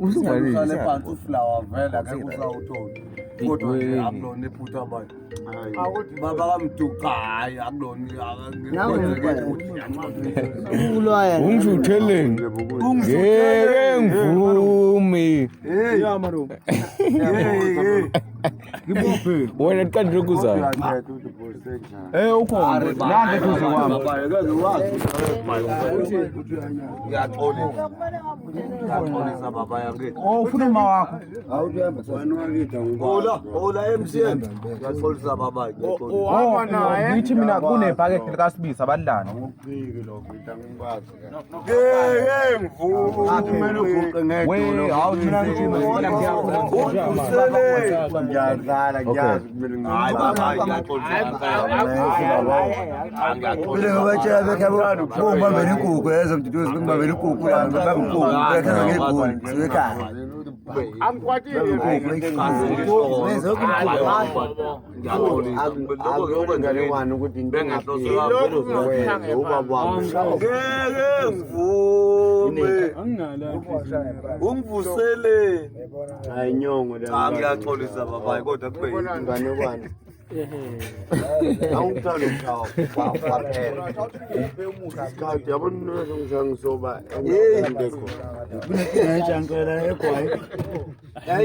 usale phansi uflower vele akekho usawuthola kodwa nje akulona iphutha manje baba kamduka hayi akulona ungishutheleni ngeke ngivumi wena qanda lokuzana ukhona nande duze kwami yaxolisa baba yake ufuna uma wakho ola MCM yaxolisa baba ngithi mina kunebhakede likasibisa badlana we hawu mina ngithi ngiyadlala ngiyazi hayi baba Bila ngabatshela bekhabo ubambela inkukhu yezo mduduzi bengibambela inkukhu la bangikukhu bekhona ngegoli sekhaya angikwatile ngiyakholisa ukuthi ungivusele hayi nyongo cha ngiyaxolisa baba kodwa kube ingane kwani awungithanda umhlaba kwaphela isikhathi yabona ngisoba ngekho kunenkinga enjankela egwayi